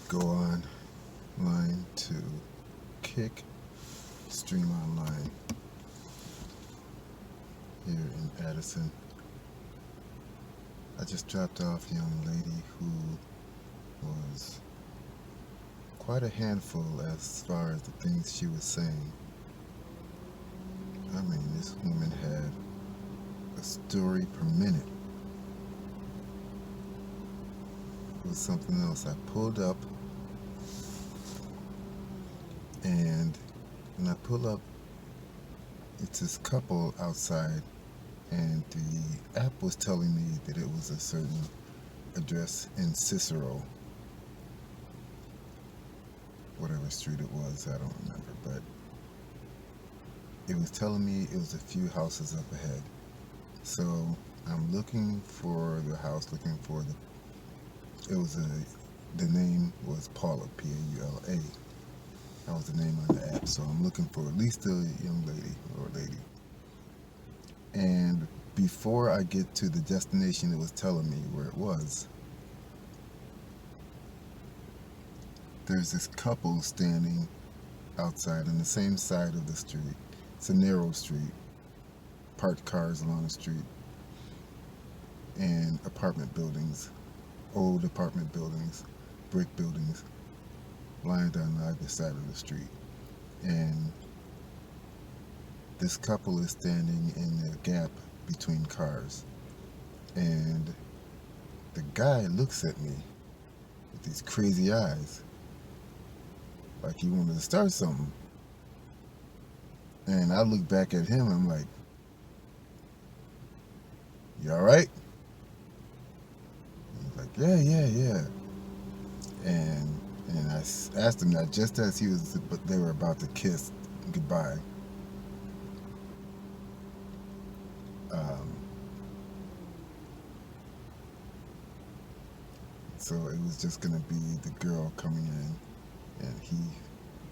go online to Kick Stream Online here in Addison. I just dropped off a young lady who was quite a handful as far as the things she was saying. I mean, this woman had a story per minute. It was something else. I pulled up, and when I pull up, it's this couple outside, and the app was telling me that it was a certain address in Cicero, whatever street it was, I don't remember, but it was telling me it was a few houses up ahead. So I'm looking for the house, looking for the name was Paula, Paula. That was the name on the app. So I'm looking for at least a young lady or a lady. And before I get to the destination, it was telling me where it was. There's this couple standing outside on the same side of the street. It's a narrow street, parked cars along the street, and apartment buildings, old apartment buildings, brick buildings, lined on either side of the street. And this couple is standing in the gap between cars. And the guy looks at me with these crazy eyes, like he wanted to start something. And I look back at him, I'm like, "You all right?" He's like, "Yeah." And I asked him that just as they were about to kiss goodbye. Um, so it was just gonna be the girl coming in, and he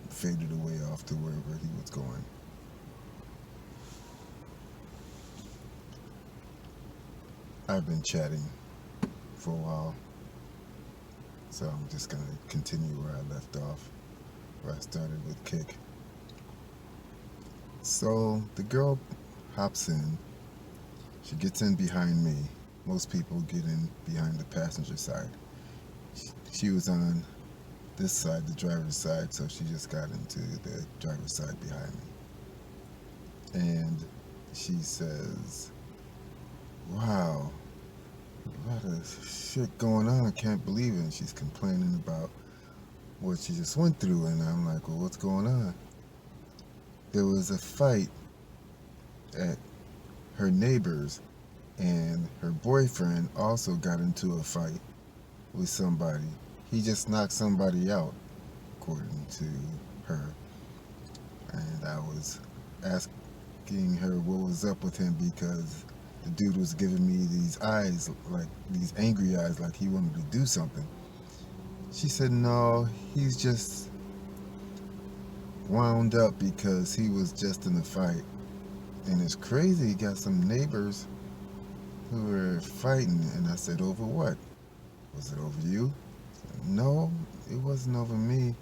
faded away off to wherever he was going. I've been chatting for a while, so I'm just gonna continue where I left off, where I started with Kick. So the girl hops in. She gets in behind me. Most people get in behind the passenger side. She was on this side, the driver's side, so she just got into the driver's side behind me. And she says, "Wow, a lot of shit going on. Can't believe it." And she's complaining about what she just went through. And I'm like, "Well, what's going on?" There was a fight at her neighbor's, and her boyfriend also got into a fight with somebody. He just knocked somebody out, according to her. And I was asking her what was up with him because the dude was giving me these eyes, like these angry eyes, like he wanted to do something. She said, "No, he's just wound up because he was just in a fight. And it's crazy, he got some neighbors who were fighting." And I said, "Over what? Was it over you?" "No, it wasn't over me.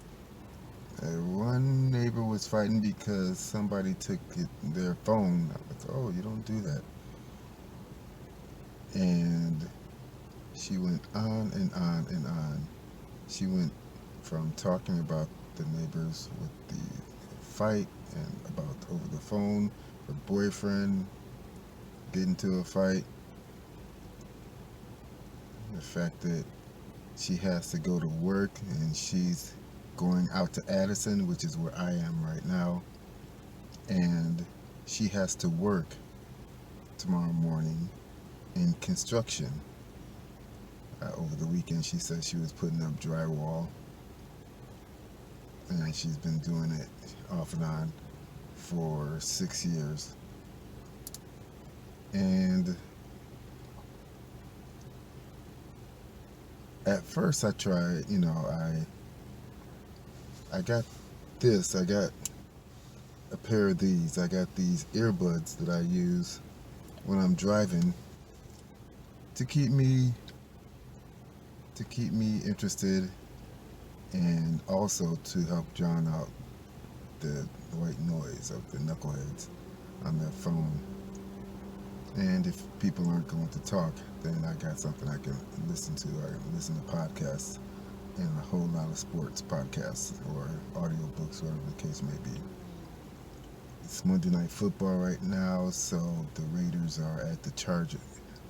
One neighbor was fighting because somebody took their phone." I was like, "Oh, you don't do that." And she went on and on and on. She went from talking about the neighbors with the fight and about over the phone, her boyfriend getting into a fight, the fact that she has to go to work and she's going out to Addison, which is where I am right now, and she has to work tomorrow morning in construction. Over the weekend, she said she was putting up drywall, and she's been doing it off and on for 6 years. And at first, I tried, I got I got a pair of these. I got these earbuds that I use when I'm driving to keep me interested and also to help drown out the white noise of the knuckleheads on their phone. And if people aren't going to talk, then I got something I can listen to. I can listen to podcasts and a whole lot of sports podcasts or audiobooks, whatever the case may be. It's Monday Night Football right now, so the Raiders are at the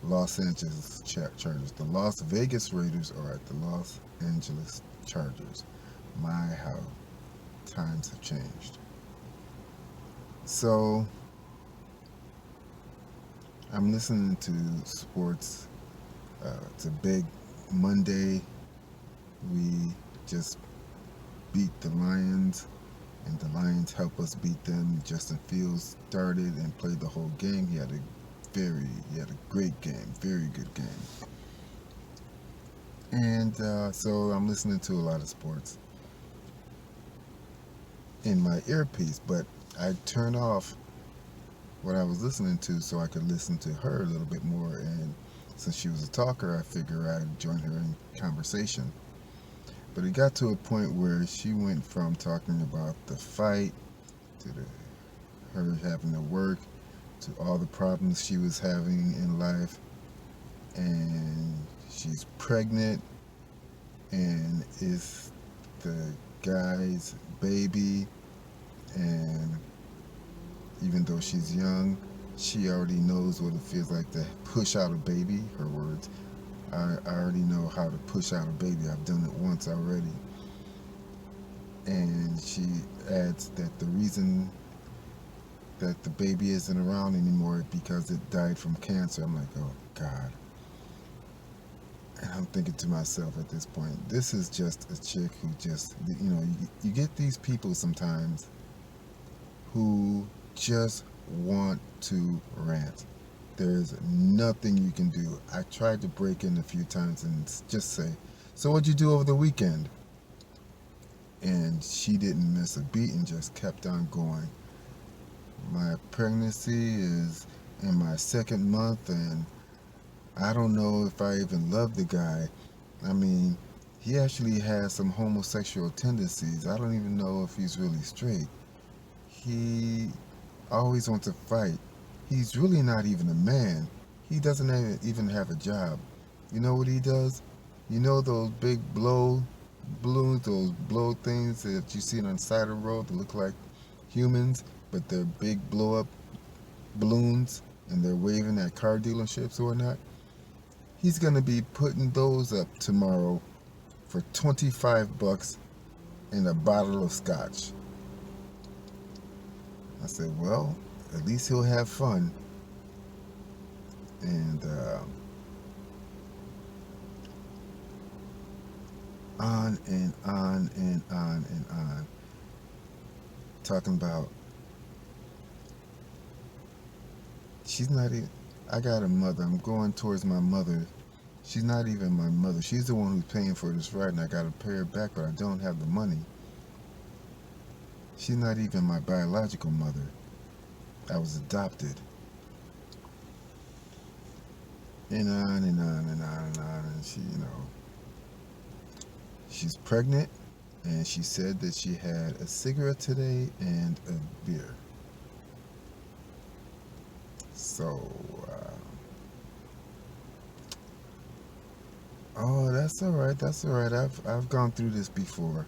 Los Angeles Chargers. The Las Vegas Raiders are at the Los Angeles Chargers. My, how times have changed. So I'm listening to sports. It's a big Monday. We just beat the Lions, and the Lions help us beat them. Justin Fields started and played the whole game. He had a great game, very good game. And so I'm listening to a lot of sports in my earpiece, but I turned off what I was listening to so I could listen to her a little bit more. And since she was a talker, I figured I'd join her in conversation. But it got to a point where she went from talking about the fight to her having to work to all the problems she was having in life. And she's pregnant and is the guy's baby. And even though she's young, she already knows what it feels like to push out a baby, her words. I already know how to push out a baby. I've done it once already. And she adds that the reason that the baby isn't around anymore is because it died from cancer. I'm like, oh God. And I'm thinking to myself at this point, this is just a chick who just, you get these people sometimes who just want to rant. There's nothing you can do. I tried to break in a few times and just say, so what'd you do over the weekend? And she didn't miss a beat and just kept on going. My pregnancy is in my second month, and I don't know if I even love the guy. I mean, he actually has some homosexual tendencies. I don't even know if he's really straight. He always wants to fight. He's really not even a man. He doesn't even have a job. You know what he does? You know those big balloons, those blow things that you see on the side of the road that look like humans, but they're big blow up balloons and they're waving at car dealerships or whatnot? He's gonna be putting those up tomorrow for $25 and a bottle of scotch. I said, well, at least he'll have fun. And on and on and on and on. Talking about, she's not even, I got a mother. I'm going towards my mother. She's not even my mother. She's the one who's paying for this ride, and I got to pay her back, but I don't have the money. She's not even my biological mother. I was adopted. And on and on and on and on. And she, she's pregnant, and she said that she had a cigarette today and a beer. So, oh, that's all right. That's all right. I've gone through this before.